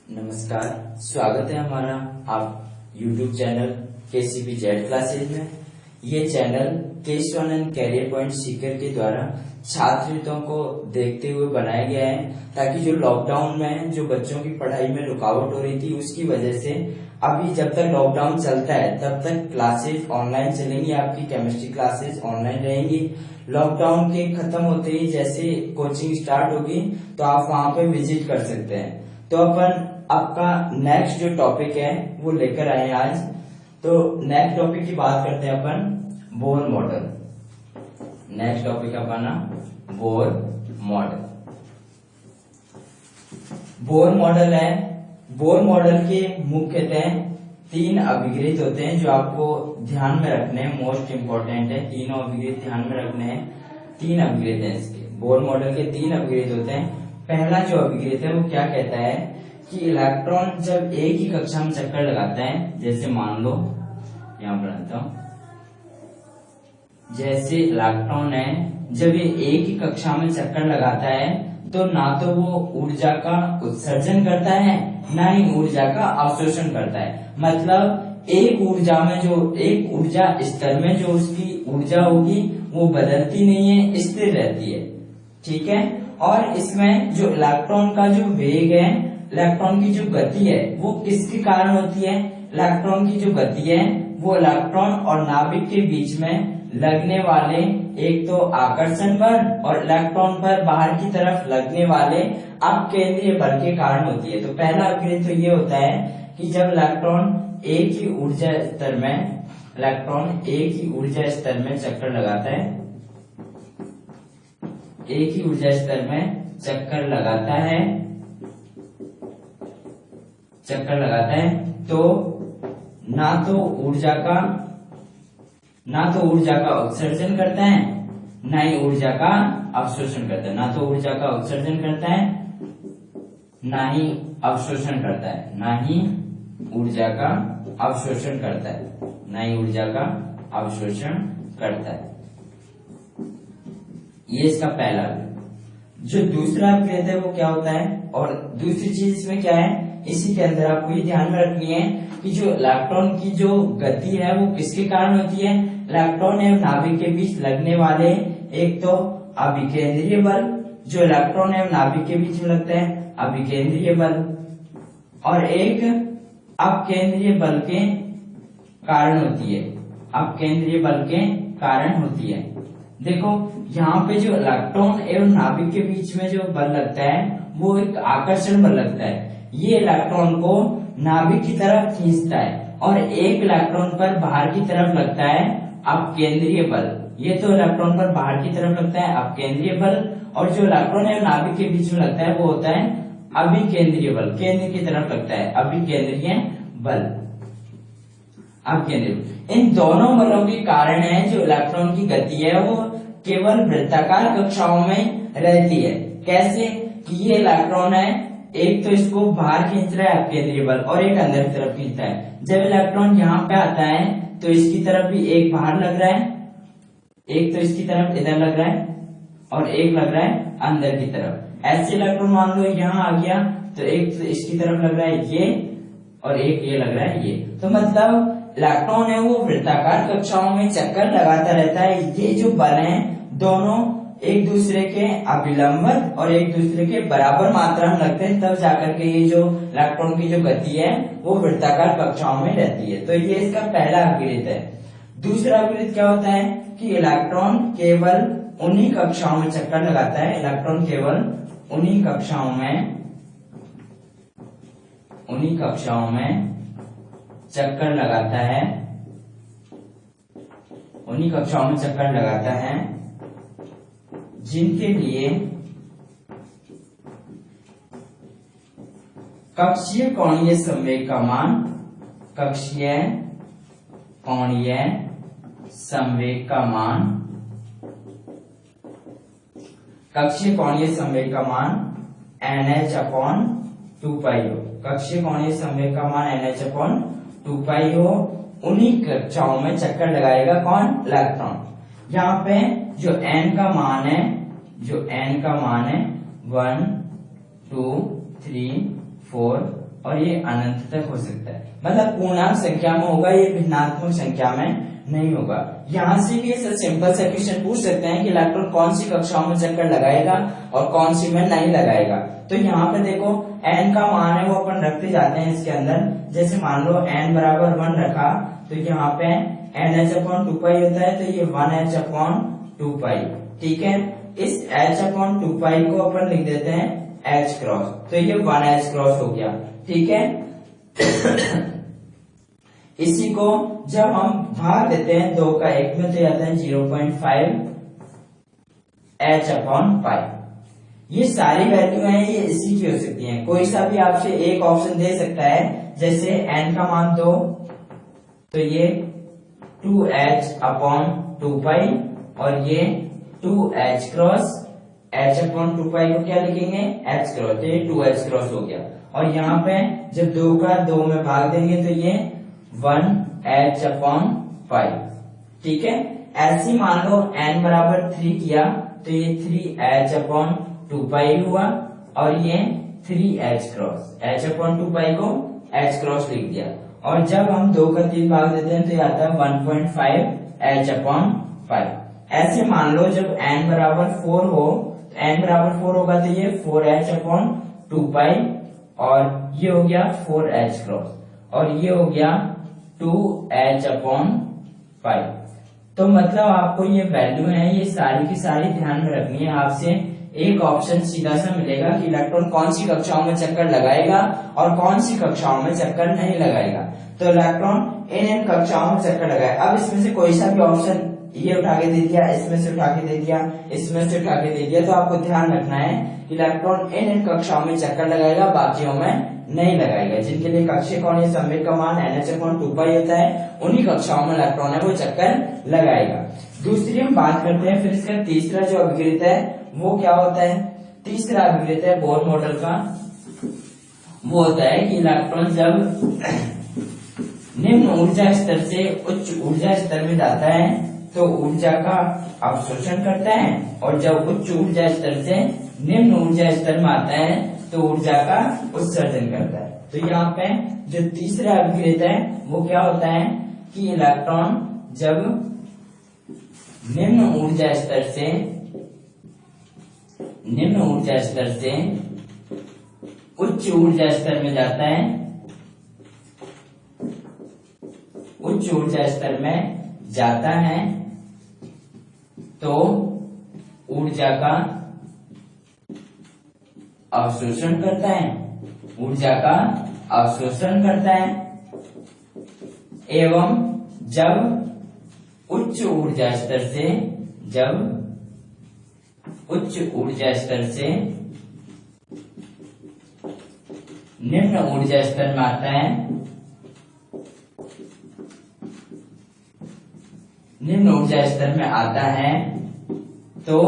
नमस्कार, स्वागत है हमारा आप YouTube channel KCP Z classes में। ये चैनल केश1 एंड कैरियर पॉइंट सीकर के द्वारा छात्रों को देखते हुए बनाया गया है, ताकि जो लॉकडाउन में जो बच्चों की पढ़ाई में रुकावट हो रही थी उसकी वजह से अभी जब तक लॉकडाउन चलता है तब तक क्लासेज ऑनलाइन चलेंगी। आपकी केमिस्ट्री क्लासेज ऑनलाइन रहेंगी। लॉकडाउन के खत्म होते ही जैसे कोचिंग स्टार्ट होगी तो आप वहां पे विजिट कर सकते हैं। तो अपन आपका नेक्स्ट जो टॉपिक है वो लेकर आए हैं आज। तो नेक्स्ट टॉपिक की बात करते हैं अपन बोर मॉडल। नेक्स्ट टॉपिक अपना बोर मॉडल। बोर मॉडल है। बोर मॉडल के मुख्यतः 3 अभिग्रहित होते हैं जो आपको ध्यान में रखने हैं, मोस्ट इंपोर्टेंट है। तीनों अभिग्रहित ध्यान में रखने हैं। 3 अभिग्रहित हैं इसके। बोर मॉडल के 3 अभिग्रहित होते हैं। पहला जो अभिग्रहित है वो क्या कहता है कि इलेक्ट्रॉन जब एक ही कक्षा में चक्कर लगाता है, जैसे मान लो यहां बनाता हूं, जैसे इलेक्ट्रॉन है जब ये एक ही कक्षा में चक्कर लगाता है तो ना तो वो ऊर्जा का उत्सर्जन करता है ना ही ऊर्जा का अवशोषण करता है। मतलब एक ऊर्जा स्तर में जो उसकी ऊर्जा होगी वो बदलती नहीं है, स्थिर रहती है। ठीक है। और इसमें जो इलेक्ट्रॉन का जो वेग है, इलेक्ट्रॉन की जो गति है वो किसके कारण होती है? इलेक्ट्रॉन की जो गति है वो इलेक्ट्रॉन और नाभिक के बीच में लगने वाले एक तो आकर्षण बल और इलेक्ट्रॉन पर बाहर की तरफ लगने वाले अपकेंद्रीय बल के कारण होती है। तो पहला अभिग्रहित तो ये होता है कि जब इलेक्ट्रॉन एक ही ऊर्जा स्तर में चक्कर लगाता है, एक ही ऊर्जा स्तर में चक्कर लगाता है तो ना तो ऊर्जा का उत्सर्जन करता है ना ही ऊर्जा का अवशोषण करता है। ना तो ऊर्जा का उत्सर्जन करता है ना ही अवशोषण करता है। ना ही ऊर्जा का अवशोषण करता है। ना ही ऊर्जा का अवशोषण करता है। ये इसका पहला। जो दूसरा अभिग्रहित है वो क्या होता है? और दूसरी चीज इसमें क्या है, इसी के अंदर आपको ये ध्यान में रखनी है कि जो इलेक्ट्रॉन की जो गति है वो किसके कारण होती है? इलेक्ट्रॉन एवं नाभिक के बीच लगने वाले एक तो अभिकेंद्रीय बल, जो इलेक्ट्रॉन एवं नाभिक के बीच में लगता है अभिकेंद्रीय बल, और एक अपकेंद्रीय बल के कारण होती है। अपकेंद्रीय बल के कारण होती है। देखो यहाँ पे जो इलेक्ट्रॉन एवं नाभिक के बीच में जो बल लगता है वो एक आकर्षण बल लगता है। ये इलेक्ट्रॉन को नाभिक की तरफ खींचता है और एक इलेक्ट्रॉन पर बाहर की तरफ लगता है अपकेंद्रीय बल। ये तो इलेक्ट्रॉन पर बाहर की तरफ लगता है अपकेंद्रीय बल, और जो इलेक्ट्रॉन एवं नाभिक के बीच में लगता है वो होता है अभिकेंद्रीय बल। केंद्र की तरफ लगता है अभिकेंद्रीय बल। अपकेंद्रीय। इन दोनों बलों के कारण है जो इलेक्ट्रॉन की गति है वो केवल वृत्ताकार कक्षाओं में रहती है। कैसे कि ये इलेक्ट्रॉन है, एक तो इसको बाहर खींच रहा है अपकेंद्रीय बल और एक अंदर की तरफ खींचता है। जब इलेक्ट्रॉन यहाँ पे आता है तो इसकी तरफ भी एक बाहर लग रहा है, एक तो इसकी तरफ इधर लग रहा है और एक लग रहा है अंदर की तरफ। ऐसे इलेक्ट्रॉन मान लो यहाँ आ गया तो एक तो इसकी तरफ लग रहा है ये और एक ये लग रहा है ये। तो मतलब इलेक्ट्रॉन है वो वृत्ताकार कक्षाओं में चक्कर लगाता रहता है। ये जो बल हैं दोनों एक दूसरे के अभिलंबन और एक दूसरे के बराबर मात्रा में लगते हैं, तब जाकर के ये जो इलेक्ट्रॉन की जो गति है वो वृत्ताकार कक्षाओं में रहती है। तो ये इसका पहला अभिग्रहित है। दूसरा अभिग्रहित क्या होता है कि इलेक्ट्रॉन केवल उन्हीं कक्षाओं में चक्कर लगाता है। इलेक्ट्रॉन केवल उन्हीं कक्षाओं में चक्कर लगाता है जिनके लिए कक्षीय कोणीय संवेग का मान NH/2π हो। कक्षीय कोणीय संवेग का मान NH/2π हो। उन्हीं कक्षाओं में चक्कर लगाएगा कौन? इलेक्ट्रॉन। यहाँ पे जो n का मान है 1, 2, 3, 4 ये अनंत तक हो सकता है। मतलब पूर्णांक संख्या में होगा, ये भिन्नात्मक संख्या में नहीं होगा। यहाँ से भी ऐसा सिंपल सा क्वेश्चन पूछ सकते हैं कि इलेक्ट्रॉन कौन सी कक्षाओं में चक्कर लगाएगा और कौन सी में नहीं लगाएगा। तो यहाँ पे देखो n का मान है वो अपन रखते जाते हैं इसके अंदर। जैसे मान लो n बराबर 1 रखा तो यहाँ पे NH/2π होता है, तो ये 1H/2π, ठीक है। इस H/2π को अपन लिख देते हैं H क्रॉस, तो ये 1H क्रॉस हो गया, ठीक है। इसी को जब हम भाग देते हैं 2 का 1 में तो आता है 0.5 H/π। ये सारी वैल्यू हैं, ये इसी की हो सकती हैं। कोई सा भी आपसे एक ऑप्शन दे सकता है, जैसे n का मान 2 तो ये 2H/2π और ये 2H क्रॉस H/2π को क्या लिखेंगे H क्रॉस, तो ये 2H क्रॉस हो गया। और यहाँ पे जब 2 का 2 में भाग देंगे तो ये 1H/π, ठीक है। ऐसे मान लो n बराबर 3 किया तो ये 3H/2π हुआ और ये 3H क्रॉस, H/2π को H क्रॉस लिख दिया। और जब हम 2 का 3 भाग देते हैं तो ये आता है 1.5 H/π। ऐसे मान लो जब n बराबर 4 हो, तो n बराबर 4 होगा तो ये 4H/2π और ये हो गया 4H क्रॉस और ये हो गया 2H/π। तो मतलब आपको ये वैल्यू है ये सारी की सारी ध्यान में रखनी है। आपसे एक ऑप्शन सीधा सा मिलेगा कि इलेक्ट्रॉन कौन सी कक्षाओं में चक्कर लगाएगा और कौन सी कक्षाओं में चक्कर नहीं लगाएगा। तो इलेक्ट्रॉन इन कक्षाओं में चक्कर लगाए। अब इसमें से कोई सा भी ऑप्शन ये उठा के दे दिया, इसमें से उठा के दे दिया, इसमें से उठा के दे दिया, तो आपको ध्यान रखना है इलेक्ट्रॉन इन कक्षाओं में चक्कर लगाएगा, बाकियों में नहीं लगाएगा। जिनके लिए कक्षीय कोणीय संवेग का मान NH/2π होता है, उन्हीं कक्षाओं में इलेक्ट्रॉन है वो चक्कर लगाएगा। दूसरी हम बात करते हैं फिर इसका तीसरा जो अभिक्रिया है वो क्या होता है। तीसरा अभिक्रिया है बोर मॉडल का, वो होता है कि इलेक्ट्रॉन जब निम्न ऊर्जा स्तर से उच्च ऊर्जा स्तर में जाता है तो ऊर्जा का अवशोषण करता है, और जब उच्च ऊर्जा स्तर से निम्न ऊर्जा स्तर में आता है तो ऊर्जा का उत्सर्जन करता है। तो यहाँ पे जो तीसरा अभिक्रिया है वो क्या होता है कि इलेक्ट्रॉन जब निम्न ऊर्जा स्तर से उच्च ऊर्जा स्तर में जाता है, उच्च ऊर्जा स्तर में जाता है तो ऊर्जा का अवशोषण करता है, ऊर्जा का अवशोषण करता है। एवं जब उच्च ऊर्जा स्तर से निम्न ऊर्जा स्तर में आता है, निम्न ऊर्जा स्तर में आता है तो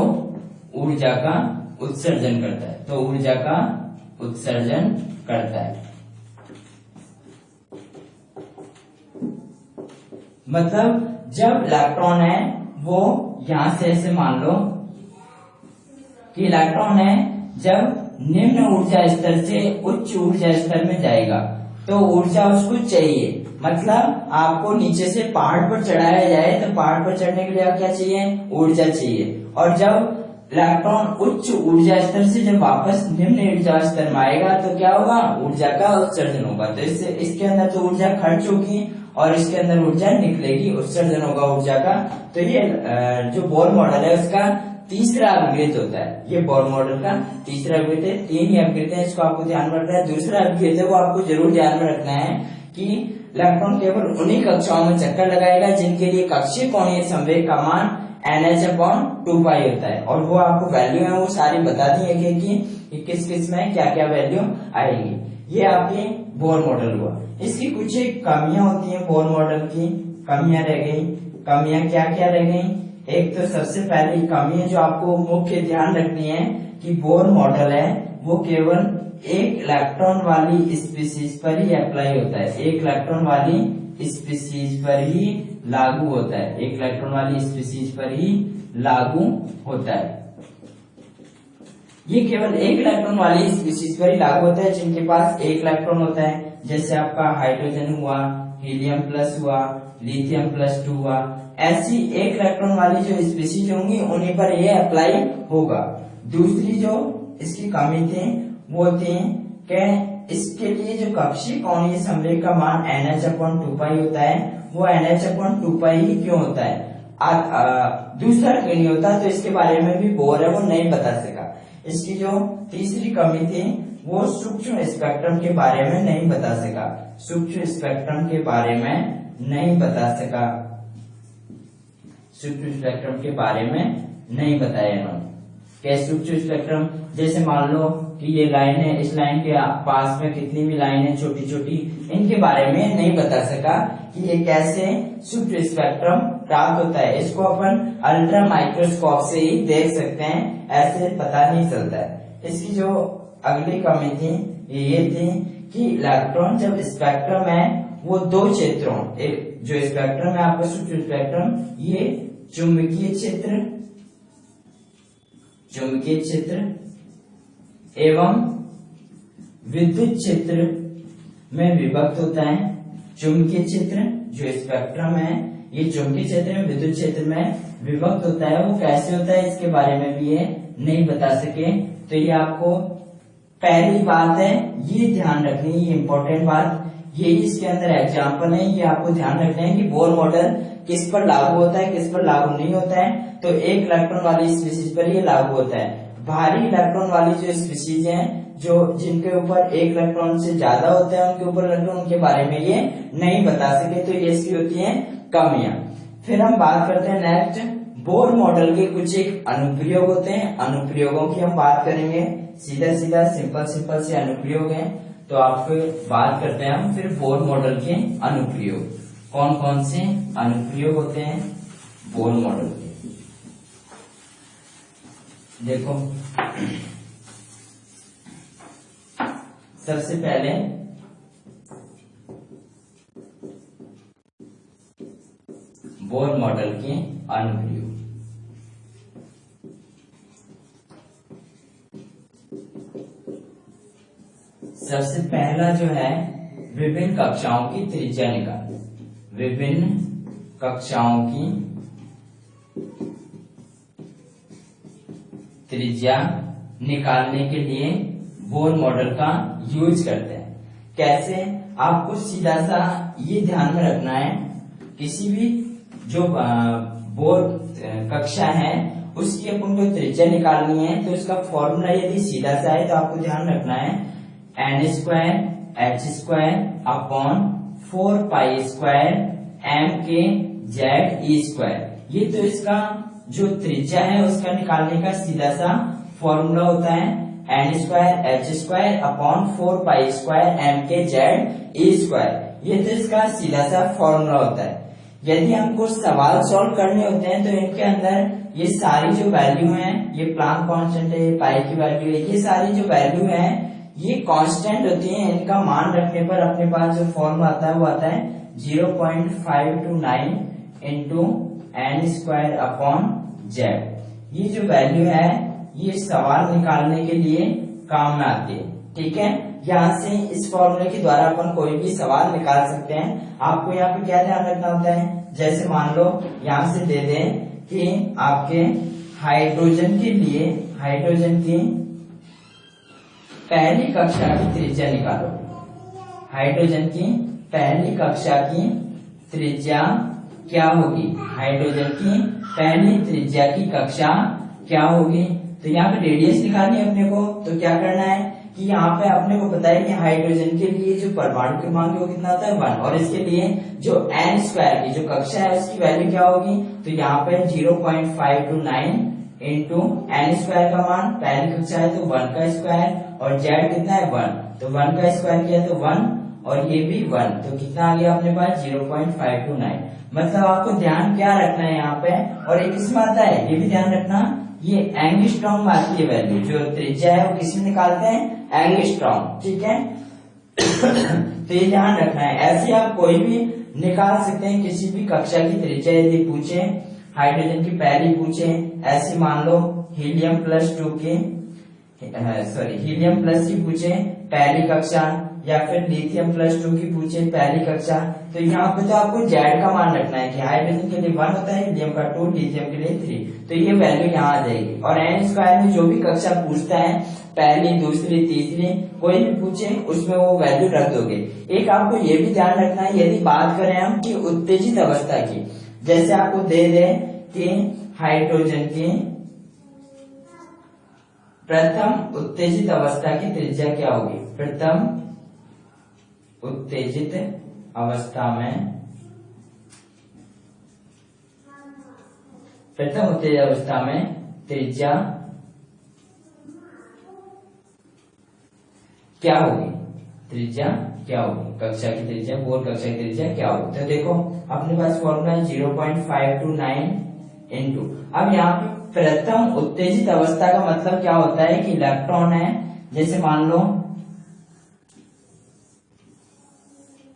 ऊर्जा का उत्सर्जन करता है, तो ऊर्जा का उत्सर्जन करता है। मतलब जब इलेक्ट्रॉन है वो यहां से ऐसे मान लो कि इलेक्ट्रॉन है जब निम्न ऊर्जा स्तर से उच्च ऊर्जा स्तर में जाएगा तो ऊर्जा उसको चाहिए। मतलब आपको नीचे से पहाड़ पर चढ़ाया जाए तो पहाड़ पर चढ़ने के लिए आप क्या चाहिए, ऊर्जा चाहिए। और जब इलेक्ट्रॉन उच्च ऊर्जा स्तर से जब वापस निम्न ऊर्जा स्तर में आएगा तो क्या होगा, ऊर्जा का उत्सर्जन होगा। तो इससे इसके अंदर तो ऊर्जा खर्च होगी और इसके अंदर ऊर्जा निकलेगी, उत्सर्जन होगा ऊर्जा का। तो ये जो बोर मॉडल है उसका तीसरा अभिक्रिया होता है। ये बोर मॉडल का तीसरा अभिक्रिया, 3 ही अभिक्रिया है, इसको आपको ध्यान में रखना है। दूसरा अभिक्रिया को आपको जरूर ध्यान में रखना है कि इलेक्ट्रॉन केवल उन्हीं कक्षाओं में चक्कर लगाएगा जिनके लिए कक्षीय कोणीय संवेग का मान NH/2π होता है। और वो आपको वैल्यू है वो सारी बता दी है कि किस किस में क्या क्या वैल्यू आएगी। ये आपकी बोर मॉडल हुआ। इसकी कुछ कमियां होती हैं, बोर मॉडल की कमियां रह गई। कमियां क्या क्या रह गई, एक तो सबसे पहली कमी जो आपको मुख्य ध्यान रखनी है कि बोर मॉडल है वो केवल एक इलेक्ट्रॉन वाली स्पीसीज पर ही अप्लाई होता है, एक इलेक्ट्रॉन वाली स्पीसीज पर ही लागू होता है, एक इलेक्ट्रॉन वाली स्पीसीज पर ही लागू होता है। ये केवल एक इलेक्ट्रॉन वाली स्पीशीज पर ही लागू होता है जिनके पास एक इलेक्ट्रॉन होता है, जैसे आपका हाइड्रोजन हुआ, हीलियम प्लस हुआ, लिथियम प्लस 2 हुआ। ऐसी एक इलेक्ट्रॉन वाली जो स्पीशीज होंगी उन्हीं पर ये अप्लाई होगा। दूसरी जो इसकी कमी थी वो थी कि इसके लिए जो कक्षीय कोणीय संवेग का मान NH/2π होता है, वो NH/2π ही क्यों होता है, दूसरा क्यों नहीं होता, तो इसके बारे में भी बोर है, वो नहीं बता सका। इसकी जो तीसरी कमी थी वो सूक्ष्म स्पेक्ट्रम के बारे में नहीं बता सका, सूक्ष्म स्पेक्ट्रम के बारे में नहीं बता सका, सूक्ष्म स्पेक्ट्रम के बारे में नहीं बताया इन्होंने। क्या सूक्ष्म स्पेक्ट्रम, जैसे मान लो कि ये लाइन है, इस लाइन के पास में कितनी भी लाइन है छोटी छोटी, इनके बारे में नहीं बता सका कि ये कैसे सूक्ष्म स्पेक्ट्रम प्राप्त होता है। इसको अपन अल्ट्रा माइक्रोस्कोप से ही देख सकते हैं, ऐसे पता नहीं चलता है। इसकी जो अगली कमी थी ये थी कि इलेक्ट्रॉन जब स्पेक्ट्रम है वो दो क्षेत्रों, एक जो स्पेक्ट्रम है आपका सूक्ष्म स्पेक्ट्रम, ये चुंबकीय क्षेत्र एवं विद्युत क्षेत्र में विभक्त होता है। चुंबकीय क्षेत्र जो स्पेक्ट्रम है ये चुंबकीय क्षेत्र में विद्युत क्षेत्र में विभक्त होता है। वो कैसे होता है इसके बारे में भी ये नहीं बता सके। तो ये आपको पहली बात है, ये ध्यान रखनी, ये इंपॉर्टेंट बात, ये इसके अंदर एग्जाम्पल है, ये आपको ध्यान रखना है कि बोर मॉडल किस पर लागू होता है, किस पर लागू नहीं होता है। तो एक इलेक्ट्रॉन वाली स्पीशीज पर ये लागू होता है। भारी इलेक्ट्रॉन वाली जो स्पीशीज हैं, जो जिनके ऊपर एक इलेक्ट्रॉन से ज्यादा होता है, उनके ऊपर इलेक्ट्रॉन, उनके बारे में ये नहीं बता सके। तो ये इसकी होती है कमियां। फिर हम बात करते हैं नेक्स्ट, बोर मॉडल के कुछ एक अनुप्रयोग होते हैं। अनुप्रयोगों की हम बात करेंगे, सीधा सीधा सिंपल से अनुप्रयोग है। तो आपको बात करते हैं हम फिर बोर मॉडल के अनुप्रयोग, कौन कौन से अनुप्रयोग होते हैं बोर मॉडल के। देखो सबसे पहले बोर मॉडल के अनुप्रयोग। सबसे पहला जो है, विभिन्न कक्षाओं की त्रिज्या निकालना। विभिन्न कक्षाओं की त्रिज्या निकालने के लिए बोर मॉडल का यूज करते हैं। कैसे, आपको सीधा सा ये ध्यान में रखना है, किसी भी जो बोर कक्षा है उसकी अपन को त्रिज्या निकालनी है, तो इसका फॉर्मूला यदि सीधा सा है तो आपको ध्यान रखना है n²h²/4π² ये तो इसका जो त्रिज्या है उसका निकालने का सीधा सा फॉर्मूला होता है n²h²/4π²m²z²। ये तो इसका सीधा सा फॉर्मूला होता है। यदि हमको सवाल सॉल्व करने होते हैं तो इनके अंदर ये सारी जो वैल्यू हैं, ये प्लांक कांस्टेंट है, पाई की वैल्यू है, ये सारी जो वैल्यू है ये कांस्टेंट होती है। इनका मान रखने पर अपने पास जो फॉर्म आता है वो आता है 0.529 इंटू n²/z। ये जो वैल्यू है ये सवाल निकालने के लिए काम में आती है। ठीक है, यहाँ से इस फॉर्मूले के द्वारा अपन कोई भी सवाल निकाल सकते हैं। आपको यहाँ पे क्या ध्यान रखना होता है, जैसे मान लो यहाँ से दे दें कि आपके हाइड्रोजन के लिए, हाइड्रोजन की पहली कक्षा की त्रिज्या निकालो। हाइड्रोजन की पहली कक्षा की त्रिज्या क्या होगी, हाइड्रोजन की पहली त्रिज्या की कक्षा क्या होगी। तो यहाँ पे रेडियस निकालनी है अपने को। तो क्या करना है कि यहाँ पे अपने को पता है कि हाइड्रोजन के लिए जो परमाणु क्रमांक है वो कितना होता है 1, और इसके लिए जो n² की जो कक्षा है उसकी वैल्यू क्या होगी। तो यहाँ पे 0.529 इंटू n² का मान, पहली कक्षा है तो 1 का स्क्वायर, और z कितना है 1, तो 1 का स्क्वायर किया तो 1, और ये भी 1, तो कितना आ गया अपने पास 0.529। मतलब आपको ध्यान क्या रखना है यहाँ पे, और एक किसमें आता है ये भी ध्यान रखना, ये एंगस्ट्रॉम में आती है वैल्यू। जो त्रिज्या है वो किसमें निकालते हैं, एंगस्ट्रॉम। ठीक है तो ये ध्यान रखना है। ऐसे आप कोई भी निकाल सकते हैं, किसी भी कक्षा की त्रिज्या यदि पूछे, हाइड्रोजन की पहली पूछे, ऐसे मान लो हीलियम +2 की हीलियम प्लस की पूछे पहली कक्षा, या फिर लिथियम प्लस 2 की पूछे पहली कक्षा, तो यहाँ पे तो आपको जेड का मान रखना है कि हाइड्रोजन के लिए 1 होता है, हीलियम का 2, लिथियम के लिए 3, तो ये वैल्यू यहाँ आ जाएगी। और एन स्क्वायर में जो भी कक्षा पूछता है, पहली, दूसरी, तीसरी, कोई भी पूछे उसमें वो वैल्यू रख दोगे। एक आपको ये भी ध्यान रखना है, यदि बात करें हम कि उत्तेजित अवस्था की, जैसे आपको दे दे कि हाइड्रोजन की प्रथम उत्तेजित अवस्था की त्रिज्या क्या होगी, प्रथम उत्तेजित अवस्था में त्रिज्या क्या होगी, कक्षा की त्रिज्या, बोर कक्षा की त्रिज्या क्या होगी। तो देखो अपने पास फॉर्मूला है 0.529 इंटू, अब यहाँ पे प्रथम उत्तेजित अवस्था का मतलब क्या होता है कि इलेक्ट्रॉन है, जैसे मान लो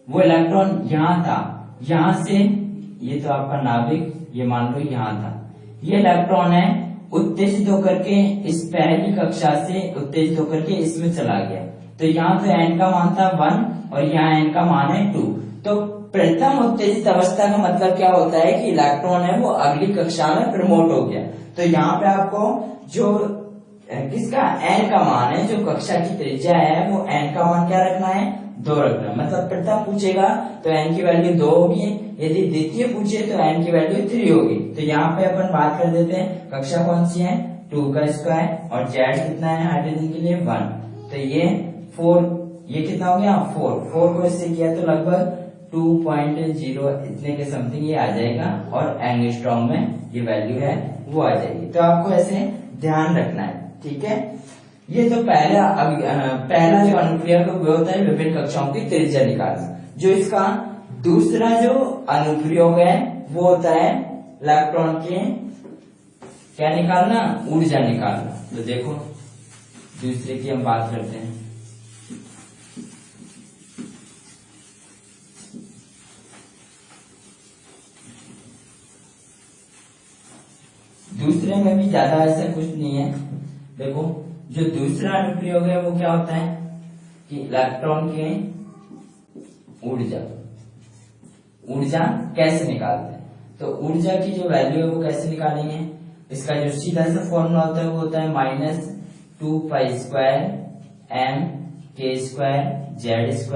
वो इलेक्ट्रॉन यहाँ था, यहाँ से ये तो आपका नाभिक, ये मान लो यहाँ था, ये इलेक्ट्रॉन है उत्तेजित होकर के इस पहली कक्षा से उत्तेजित होकर के इसमें चला गया, तो यहाँ तो एन का मान था 1 और यहाँ एन का मान है 2। तो प्रथम उत्तेजित अवस्था का मतलब क्या होता है कि इलेक्ट्रॉन है वो अगली कक्षा में प्रमोट हो गया। तो यहाँ पे आपको जो किसका एन का मान है, जो कक्षा की त्रिज्या है, वो एन का मान क्या रखना है, 2 रखना है। मतलब प्रथम पूछेगा तो एन की वैल्यू 2 होगी, यदि द्वितीय पूछे तो एन की वैल्यू 3 होगी। तो यहाँ पे अपन बात कर देते हैं कक्षा कौन सी है, 2 का स्क्वायर, और जेड कितना है हाइड्रोजन के लिए 1, तो ये 4, ये कितना हो गया 4 को इससे किया तो लगभग 2.0 इतने के समथिंग ये आ जाएगा, और एंगस्ट्रॉम में ये वैल्यू है वो आ जाएगी। तो आपको ऐसे ध्यान रखना है, ठीक है। ये तो पहला जो अनुक्रिया का वो होता है विभिन्न कक्षाओं की त्रिज्या निकालना। जो इसका दूसरा जो अनुप्रयोग है वो होता है इलेक्ट्रॉन के क्या निकालना, ऊर्जा निकालना। तो देखो दूसरे की हम बात करते हैं। दूसरे में भी ज्यादा ऐसा कुछ नहीं है। देखो जो दूसरा अनुप्रयोग है वो क्या होता है कि इलेक्ट्रॉन के ऊर्जा कैसे निकालते हैं। तो ऊर्जा की जो वैल्यू है वो कैसे निकालेंगे, इसका जो सीधा सा फॉर्मूला होता है वो होता है -2π² m k² z²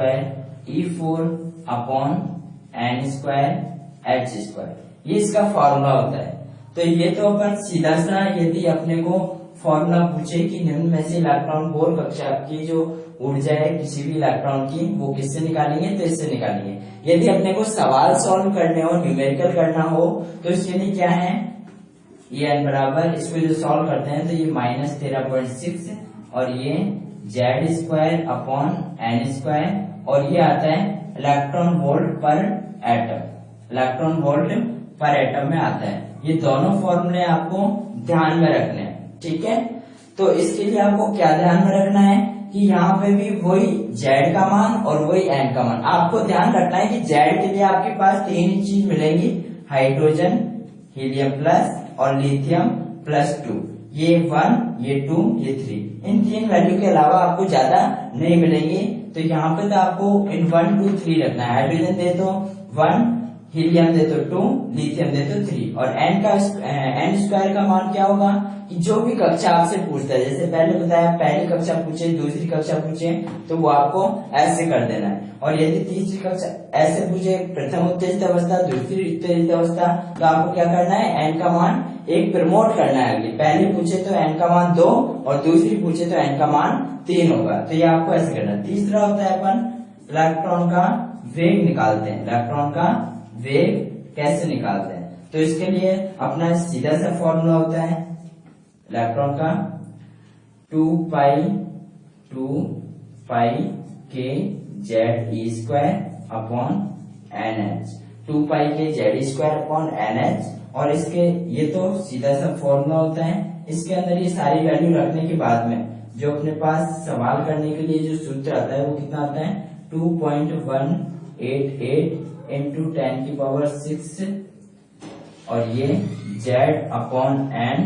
E4/n² h², ये इसका फॉर्मूला होता है। तो ये तो अपन सीधा सा, यदि अपने को फॉर्मूला पूछे कि निम्न में से इलेक्ट्रॉन बोर कक्षा की जो ऊर्जा है किसी भी इलेक्ट्रॉन की वो किससे निकालेंगे, तो इससे निकालेंगे। यदि अपने को सवाल सॉल्व करने हो, न्यूमेरिकल करना हो, तो इसके लिए क्या है, ये n बराबर, इसको जो सॉल्व करते हैं तो ये -13.6 और ये z² अपॉन n², और ये आता है इलेक्ट्रॉन वोल्ट पर एटम में आता है। ये दोनों फॉर्मूले आपको ध्यान में रखने हैं, ठीक है। तो इसके लिए आपको क्या ध्यान में रखना है कि यहाँ पे भी वही Z का मान और वही N का मान आपको ध्यान रखना है कि Z के लिए आपके पास 3 चीज मिलेंगी, हाइड्रोजन, हीलियम प्लस और लिथियम प्लस 2, ये 1, ये 2, ये 3, इन 3 वैल्यू के अलावा आपको ज्यादा नहीं मिलेंगी। तो यहाँ पे तो आपको इन 1, 2, 3 रखना है। हाइड्रोजन दे तो 1, हीलियम दे तो 2, लिथियम दे तो 3, और n² का मान क्या होगा कि जो भी कक्षा आपसे पूछता है, जैसे पहले बताया पहली कक्षा पूछे, दूसरी कक्षा पूछे, तो वो आपको ऐसे कर देना है। और यदि तीसरी कक्षा ऐसे पूछे, प्रथम उत्तेजित अवस्था, दूसरी उत्तेजित अवस्था, तो आपको क्या करना है, n का मान एक प्रमोट करना है। अगली पहली पूछे तो n का मान 2 और दूसरी पूछे तो n का मान 3 होगा। तो ये आपको ऐसे करना है। तीसरा होता है अपन इलेक्ट्रॉन का वेग निकालते हैं। इलेक्ट्रॉन का वेग कैसे निकालते हैं, तो इसके लिए अपना सीधा सा फॉर्मूला होता है इलेक्ट्रॉन का 2π अपॉन NH, 2π अपॉन NH, और इसके ये तो सीधा सा फॉर्मूला होता है। इसके अंदर ये सारी वैल्यू रखने के बाद में जो अपने पास सवाल करने के लिए जो सूत्र आता है वो कितना आता है, 2.188 इंटू 10⁻⁶, और ये Z/n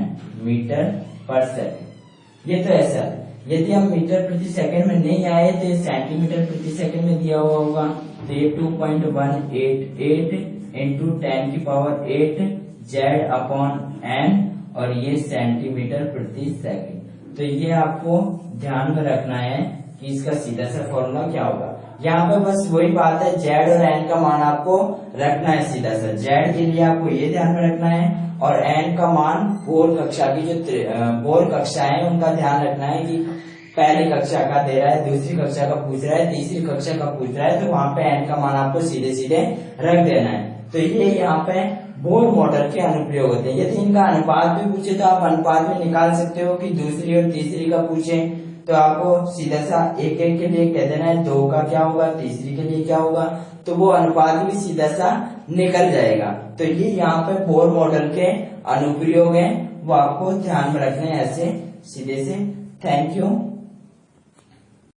मीटर पर सेकंड। ये तो ऐसा है। यदि हम मीटर प्रति सेकंड में नहीं आए तो ये सेंटीमीटर प्रति सेकंड में दिया हुआ होगा, तो ये 2.188 इंटू 10 की पावर 8 जेड अपॉन एन और ये सेंटीमीटर प्रति सेकंड। तो ये आपको ध्यान में रखना है कि इसका सीधा सा फॉर्मूला क्या होगा। यहाँ पे बस वही बात है, जेड और एन का मान आपको रखना है सीधा सा। जेड के लिए आपको ये ध्यान में रखना है और एन का मान बोर्ड कक्षा की जो बोर्ड कक्षा है उनका ध्यान रखना है कि पहली कक्षा का दे रहा है, दूसरी कक्षा का पूछ रहा है, तीसरी कक्षा का पूछ रहा है, तो वहां पे एन का मान आपको सीधे सीधे रख देना है। तो ये यहाँ पे बोर्ड मॉडल के अनुप्रयोग होते हैं। यदि इनका अनुपात भी पूछे तो आप अनुपात में निकाल सकते हो कि दूसरी और तीसरी का पूछे तो आपको सीधा सा एक एक के लिए कह देना है 2 का क्या होगा, तीसरी के लिए क्या होगा, तो वो अनुपात भी सीधा सा निकल जाएगा। तो ये यहाँ पे बोर्ड मॉडल के अनुप्रयोग हैं, वो आपको ध्यान में रखने हैं ऐसे सीधे से। Thank you.